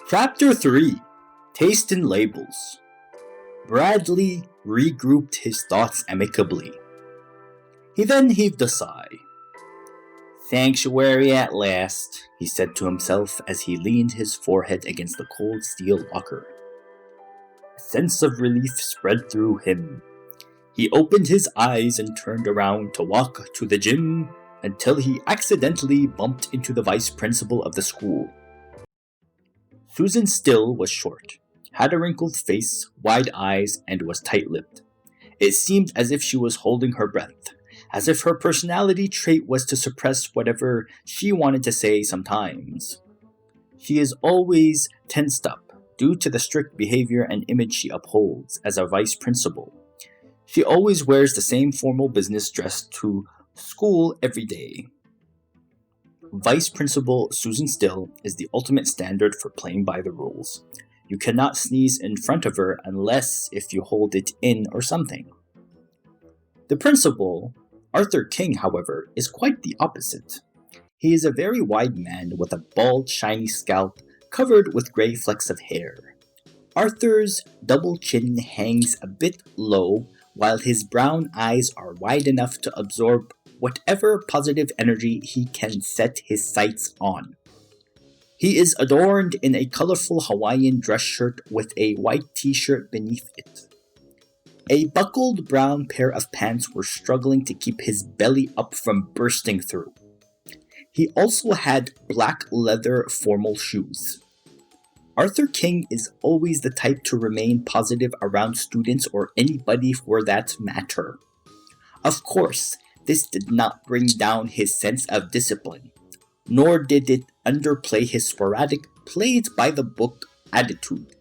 Chapter 3 Taste in Labels. Bradley regrouped his thoughts amicably. He then heaved a sigh. Sanctuary at last, he said to himself as he leaned his forehead against the cold steel locker. A sense of relief spread through him. He opened his eyes and turned around to walk to the gym until he accidentally bumped into the vice principal of the school. Susan Still was short, had a wrinkled face, wide eyes, and was tight-lipped. It seemed as if she was holding her breath, as if her personality trait was to suppress whatever she wanted to say sometimes. She is always tensed up, due to the strict behavior and image she upholds as a vice principal. She always wears the same formal business dress to school every day. Vice Principal Susan Still is the ultimate standard for playing by the rules. You cannot sneeze in front of her unless if you hold it in or something. The principal, Arthur King, however, is quite the opposite. He is a very wide man with a bald, shiny scalp covered with gray flecks of hair. Arthur's double chin hangs a bit low, while his brown eyes are wide enough to absorb whatever positive energy he can set his sights on. He is adorned in a colorful Hawaiian dress shirt with a white t-shirt beneath it. A buckled brown pair of pants were struggling to keep his belly up from bursting through. He also had black leather formal shoes. Arthur King is always the type to remain positive around students or anybody for that matter. Of course, this did not bring down his sense of discipline, nor did it underplay his sporadic, played-by-the-book attitude,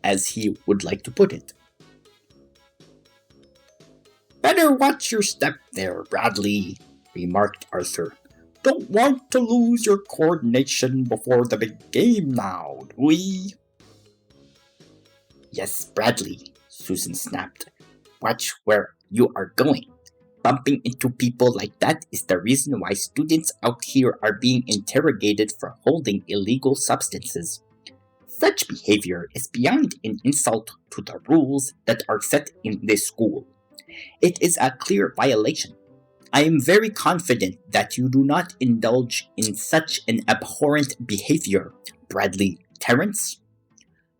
as he would like to put it. Better watch your step there, Bradley, remarked Arthur. Don't want to lose your coordination before the big game now, do we? Yes, Bradley, Susan snapped. Watch where you are going. Bumping into people like that is the reason why students out here are being interrogated for holding illegal substances. Such behavior is beyond an insult to the rules that are set in this school. It is a clear violation. I am very confident that you do not indulge in such an abhorrent behavior, Bradley Terrence.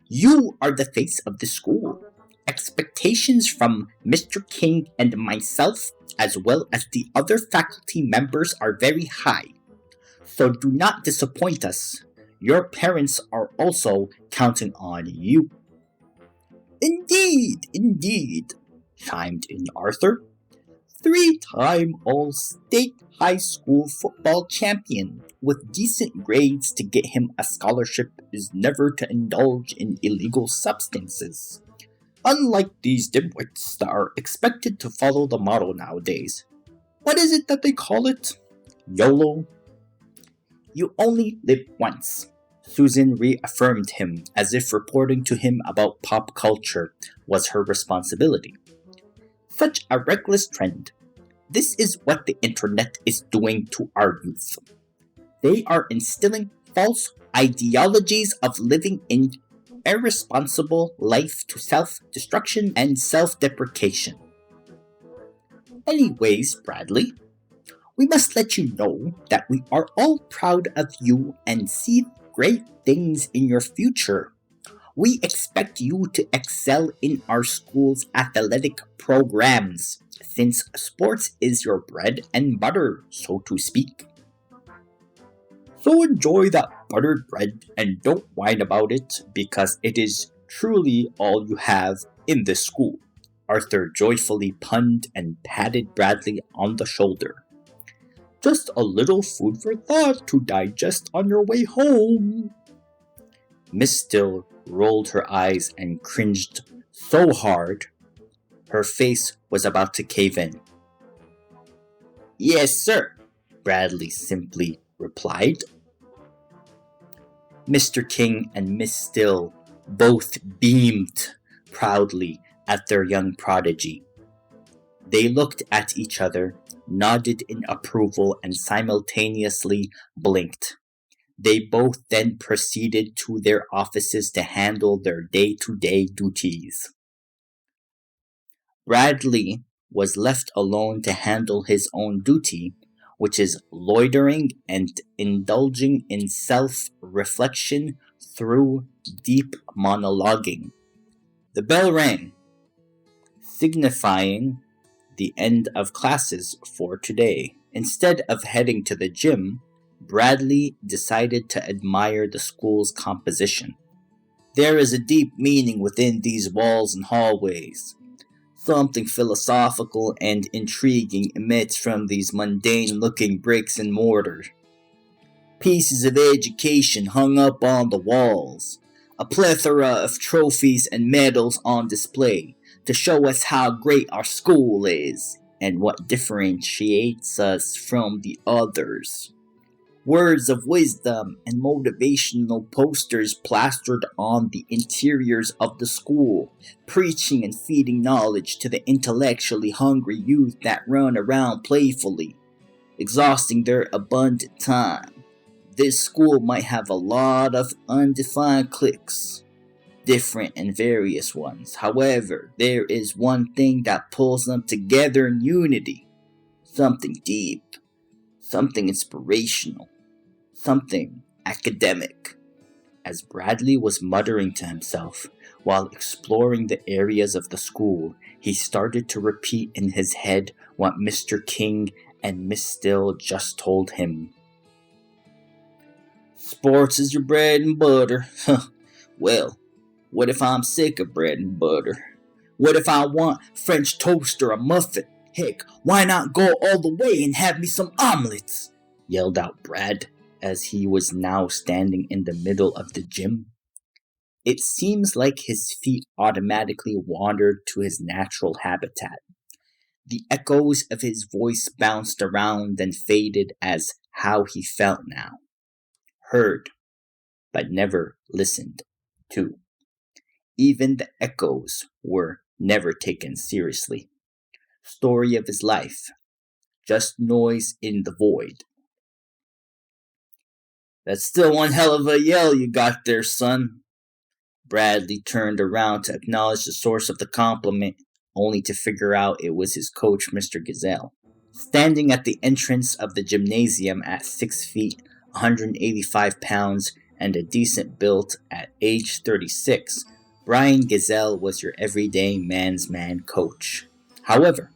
You are the face of the school. Expectations from Mr. King and myself, as well as the other faculty members, are very high. So do not disappoint us. Your parents are also counting on you. Indeed, chimed in Arthur. 3-time All-State High School football champion with decent grades to get him a scholarship is never to indulge in illegal substances. Unlike these dimwits that are expected to follow the motto nowadays. What is it that they call it? YOLO? You only live once, Susan reaffirmed him as if reporting to him about pop culture was her responsibility. Such a reckless trend. This is what the internet is doing to our youth. They are instilling false ideologies of living in irresponsible life to self-destruction and self-deprecation. Anyways, Bradley, we must let you know that we are all proud of you and see great things in your future. We expect you to excel in our school's athletic programs, since sports is your bread and butter, so to speak. So enjoy that buttered bread and don't whine about it, because it is truly all you have in this school, Arthur joyfully punned and patted Bradley on the shoulder. Just a little food for thought to digest on your way home. Miss Still rolled her eyes and cringed so hard, her face was about to cave in. Yes, sir, Bradley simply replied. Mr. King and Miss Still both beamed proudly at their young prodigy. They looked at each other, nodded in approval, and simultaneously blinked. They both then proceeded to their offices to handle their day-to-day duties. Bradley was left alone to handle his own duty, which is loitering and indulging in self-reflection through deep monologuing. The bell rang, signifying the end of classes for today. Instead of heading to the gym, Bradley decided to admire the school's composition. There is a deep meaning within these walls and hallways. Something philosophical and intriguing emits from these mundane-looking bricks and mortar. Pieces of education hung up on the walls. A plethora of trophies and medals on display to show us how great our school is and what differentiates us from the others. Words of wisdom and motivational posters plastered on the interiors of the school, preaching and feeding knowledge to the intellectually hungry youth that run around playfully, exhausting their abundant time. This school might have a lot of undefined cliques, different and various ones. However, there is one thing that pulls them together in unity. Something deep, something inspirational, something academic. As Bradley was muttering to himself while exploring the areas of the school, he started to repeat in his head what Mr. King and Miss Still just told him. Sports is your bread and butter. Well, what if I'm sick of bread and butter? What if I want French toast or a muffin? Heck, why not go all the way and have me some omelets? Yelled out Brad, as he was now standing in the middle of the gym. It seems like his feet automatically wandered to his natural habitat. The echoes of his voice bounced around and faded as how he felt now. Heard, but never listened to. Even the echoes were never taken seriously. Story of his life. Just noise in the void. That's still one hell of a yell you got there, son. Bradley turned around to acknowledge the source of the compliment, only to figure out it was his coach, Mr. Gazelle. Standing at the entrance of the gymnasium at 6 feet, 185 pounds, and a decent build at age 36, Brian Gazelle was your everyday man's man coach. However,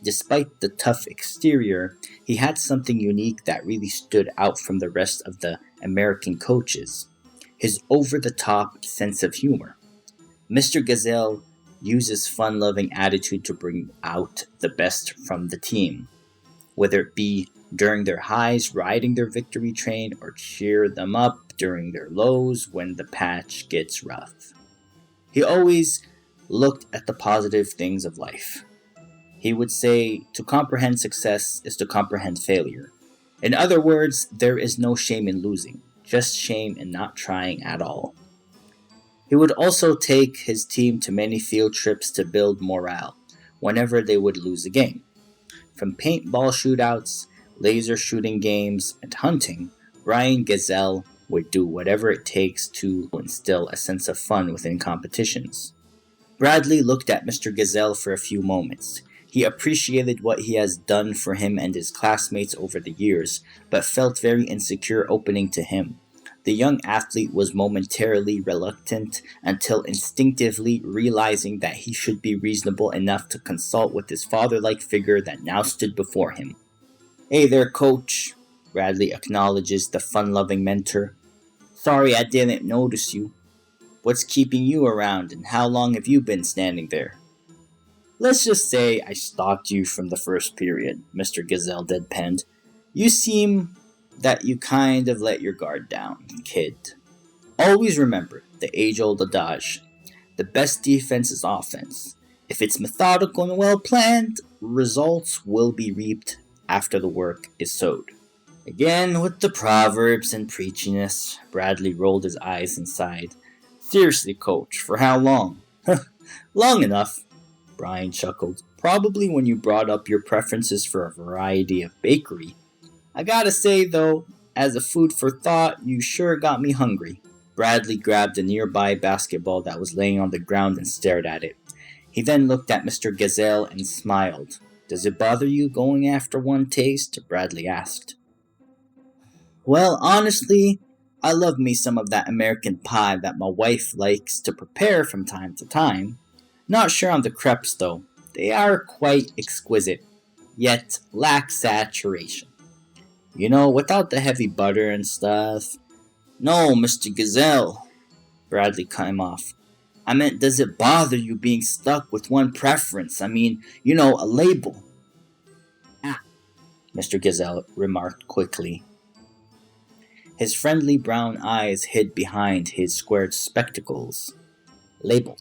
despite the tough exterior, he had something unique that really stood out from the rest of the American coaches: his over-the-top sense of humor. Mr. Gazelle uses fun-loving attitude to bring out the best from the team, whether it be during their highs riding their victory train or cheer them up during their lows when the patch gets rough. He always looked at the positive things of life. He would say, to comprehend success is to comprehend failure. In other words, there is no shame in losing, just shame in not trying at all. He would also take his team to many field trips to build morale whenever they would lose a game. From paintball shootouts, laser shooting games, and hunting, Brian Gazelle would do whatever it takes to instill a sense of fun within competitions. Bradley looked at Mr. Gazelle for a few moments. He appreciated what he has done for him and his classmates over the years, but felt very insecure opening to him. The young athlete was momentarily reluctant until instinctively realizing that he should be reasonable enough to consult with his father-like figure that now stood before him. Hey there, coach, Bradley acknowledges the fun-loving mentor. Sorry I didn't notice you. What's keeping you around and how long have you been standing there? Let's just say I stalked you from the first period, Mr. Gazelle deadpanned. You seem that you kind of let your guard down, kid. Always remember the age-old adage. The best defense is offense. If it's methodical and well-planned, results will be reaped after the work is sowed. Again with the proverbs and preachiness, Bradley rolled his eyes and sighed. Seriously, coach, for how long? Long enough, Brian chuckled. Probably when you brought up your preferences for a variety of bakery. I gotta say, though, as a food for thought, you sure got me hungry. Bradley grabbed a nearby basketball that was laying on the ground and stared at it. He then looked at Mr. Gazelle and smiled. "Does it bother you going after one taste?" Bradley asked. "Well, honestly, I love me some of that American pie that my wife likes to prepare from time to time. Not sure on the crepes though. They are quite exquisite, yet lack saturation. Without the heavy butter and stuff." "No, Mr. Gazelle," Bradley cut him off. "I meant, does it bother you being stuck with one preference? I mean, a label." "Ah," Mr. Gazelle remarked quickly. His friendly brown eyes hid behind his squared spectacles. "Label,"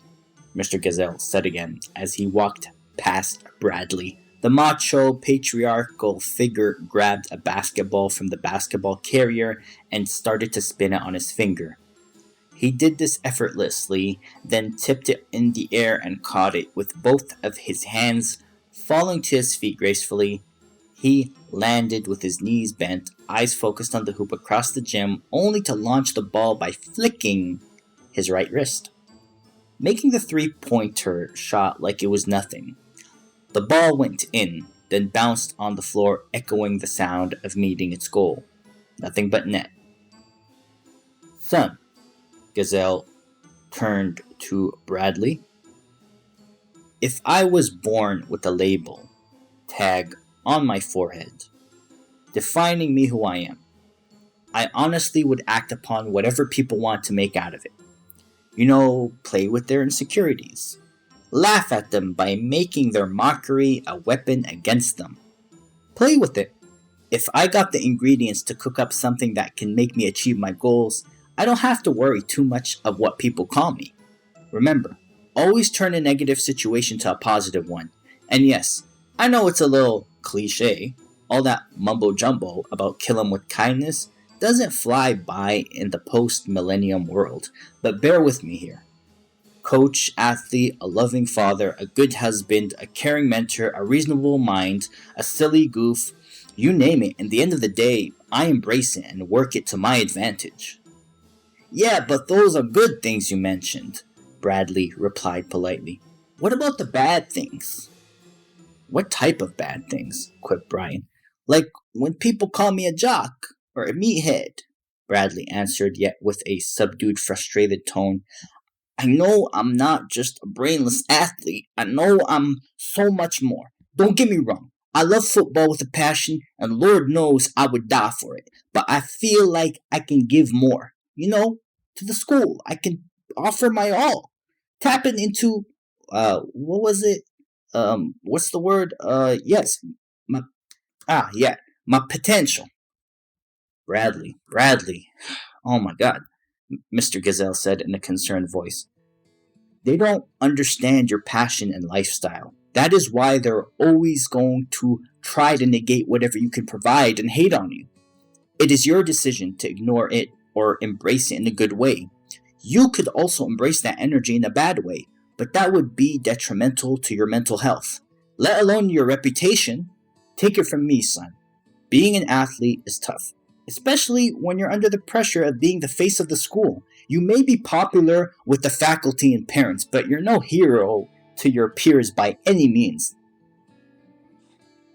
Mr. Gazelle said again as he walked past Bradley. The macho, patriarchal figure grabbed a basketball from the basketball carrier and started to spin it on his finger. He did this effortlessly, then tipped it in the air and caught it with both of his hands. Falling to his feet gracefully, he landed with his knees bent, eyes focused on the hoop across the gym, only to launch the ball by flicking his right wrist, making the three-pointer shot like it was nothing. The ball went in, then bounced on the floor, echoing the sound of meeting its goal. Nothing but net. "Son," Gazelle turned to Bradley, "if I was born with a label tag on my forehead, defining me who I am, I honestly would act upon whatever people want to make out of it. Play with their insecurities. Laugh at them by making their mockery a weapon against them. Play with it. If I got the ingredients to cook up something that can make me achieve my goals, I don't have to worry too much of what people call me. Remember, always turn a negative situation to a positive one. And yes, I know it's a little cliche, all that mumbo-jumbo about kill 'em with kindness doesn't fly by in the post-millennium world, but bear with me here. Coach, athlete, a loving father, a good husband, a caring mentor, a reasonable mind, a silly goof, you name it, in the end of the day, I embrace it and work it to my advantage." "Yeah, but those are good things you mentioned," Bradley replied politely. "What about the bad things?" "What type of bad things?" quipped Brian. "Like when people call me a jock or a meathead," Bradley answered, yet with a subdued, frustrated tone. "I know I'm not just a brainless athlete. I know I'm so much more. Don't get me wrong. I love football with a passion, and Lord knows I would die for it. But I feel like I can give more, to the school. I can offer my all. Tapping into, what was it? What's the word? Yes, my, my potential." Bradley. Oh my God," Mr. Gazelle said in a concerned voice. "They don't understand your passion and lifestyle. That is why they're always going to try to negate whatever you can provide and hate on you. It is your decision to ignore it or embrace it in a good way. You could also embrace that energy in a bad way, but that would be detrimental to your mental health, let alone your reputation. Take it from me, son. Being an athlete is tough, especially when you're under the pressure of being the face of the school. You may be popular with the faculty and parents, but you're no hero to your peers by any means."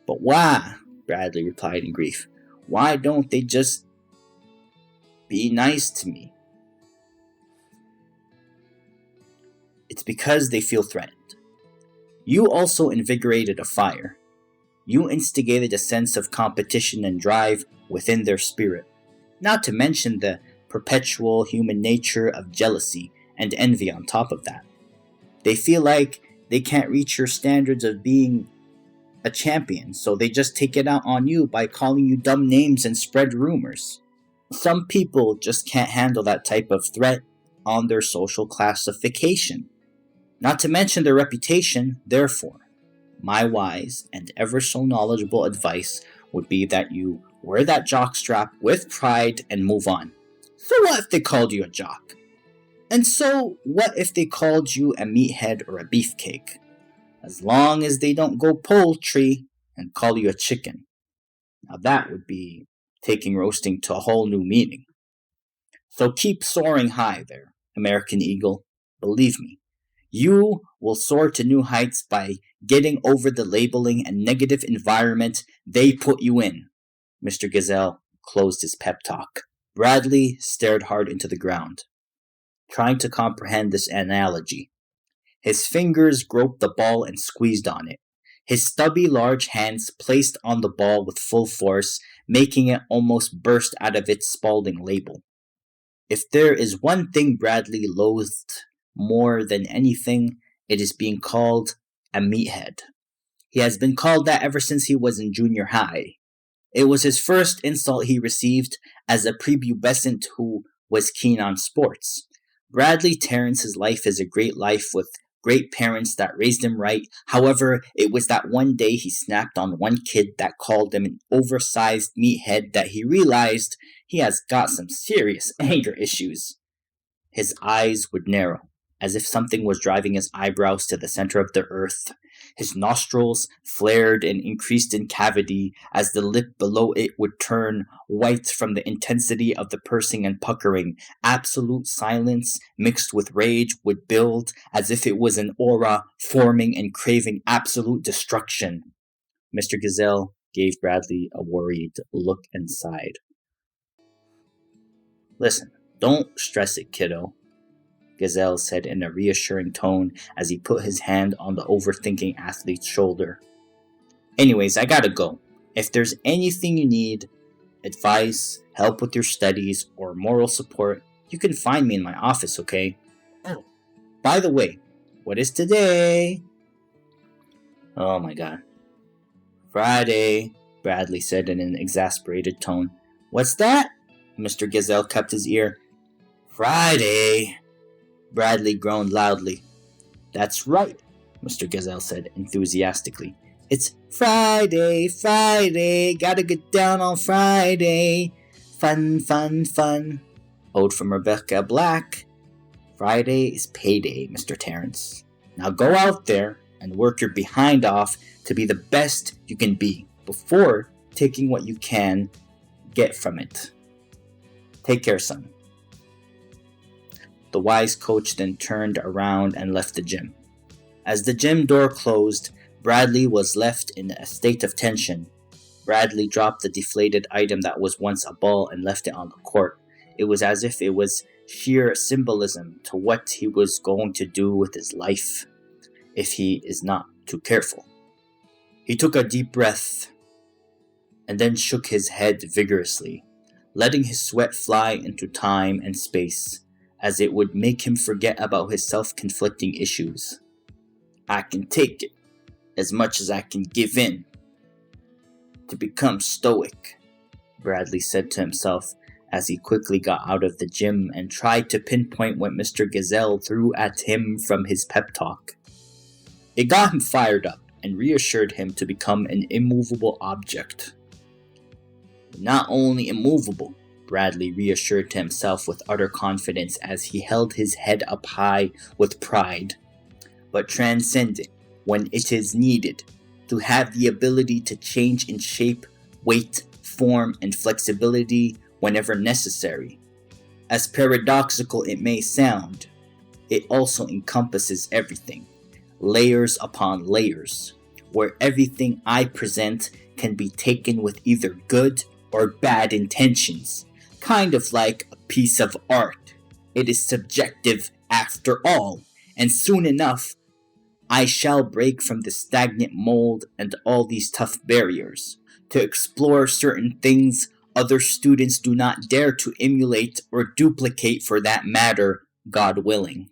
"But why?" Bradley replied in grief. "Why don't they just be nice to me?" "It's because they feel threatened. You also invigorated a fire. You instigated a sense of competition and drive within their spirit, not to mention the perpetual human nature of jealousy and envy on top of that. They feel like they can't reach your standards of being a champion, so they just take it out on you by calling you dumb names and spread rumors. Some people just can't handle that type of threat on their social classification, not to mention their reputation. Therefore, my wise and ever so knowledgeable advice would be that you wear that jockstrap with pride and move on. So what if they called you a jock? And so what if they called you a meathead or a beefcake? As long as they don't go poultry and call you a chicken. Now that would be taking roasting to a whole new meaning. So keep soaring high there, American Eagle. Believe me, you will soar to new heights by getting over the labeling and negative environment they put you in. Mr. Gazelle closed his pep talk. Bradley stared hard into the ground, trying to comprehend this analogy. His fingers groped the ball and squeezed on it. His stubby large hands placed on the ball with full force, making it almost burst out of its Spalding label. If there is one thing Bradley loathed more than anything, it is being called a meathead. He has been called that ever since he was in junior high. It was his first insult he received as a prepubescent who was keen on sports. Bradley Terrence's life is a great life with great parents that raised him right. However, it was that one day he snapped on one kid that called him an oversized meathead that he realized he has got some serious anger issues. His eyes would narrow, as if something was driving his eyebrows to the center of the earth. His nostrils flared and increased in cavity as the lip below it would turn white from the intensity of the pursing and puckering. Absolute silence mixed with rage would build as if it was an aura forming and craving absolute destruction. Mr. Gazelle gave Bradley a worried look and sighed. Listen, don't stress it, kiddo, Gazelle said in a reassuring tone as he put his hand on the overthinking athlete's shoulder. Anyways, I gotta go. If there's anything you need, advice, help with your studies, or moral support, you can find me in my office, okay? Oh, by the way, what is today? Oh my god. Friday, Bradley said in an exasperated tone. What's that? Mr. Gazelle kept his ear. Friday, Bradley groaned loudly. That's right, Mr. Gazelle said enthusiastically. It's Friday, Friday, gotta get down on Friday. Fun, fun, fun. Ode from Rebecca Black. Friday is payday, Mr. Terrence. Now go out there and work your behind off to be the best you can be before taking what you can get from it. Take care, son. The wise coach then turned around and left the gym. As the gym door closed, Bradley was left in a state of tension. Bradley dropped the deflated item that was once a ball and left it on the court. It was as if it was sheer symbolism to what he was going to do with his life if he is not too careful. He took a deep breath and then shook his head vigorously, letting his sweat fly into time and space, as it would make him forget about his self-conflicting issues. I can take it as much as I can give in. To become stoic, Bradley said to himself as he quickly got out of the gym and tried to pinpoint what Mr. Gazelle threw at him from his pep talk. It got him fired up and reassured him to become an immovable object. Not only immovable, Bradley reassured to himself with utter confidence as he held his head up high with pride, but transcendent when it is needed, to have the ability to change in shape, weight, form, and flexibility whenever necessary. As paradoxical it may sound, it also encompasses everything, layers upon layers, where everything I present can be taken with either good or bad intentions, kind of like a piece of art. It is subjective after all, and soon enough, I shall break from the stagnant mold and all these tough barriers to explore certain things other students do not dare to emulate or duplicate for that matter, God willing.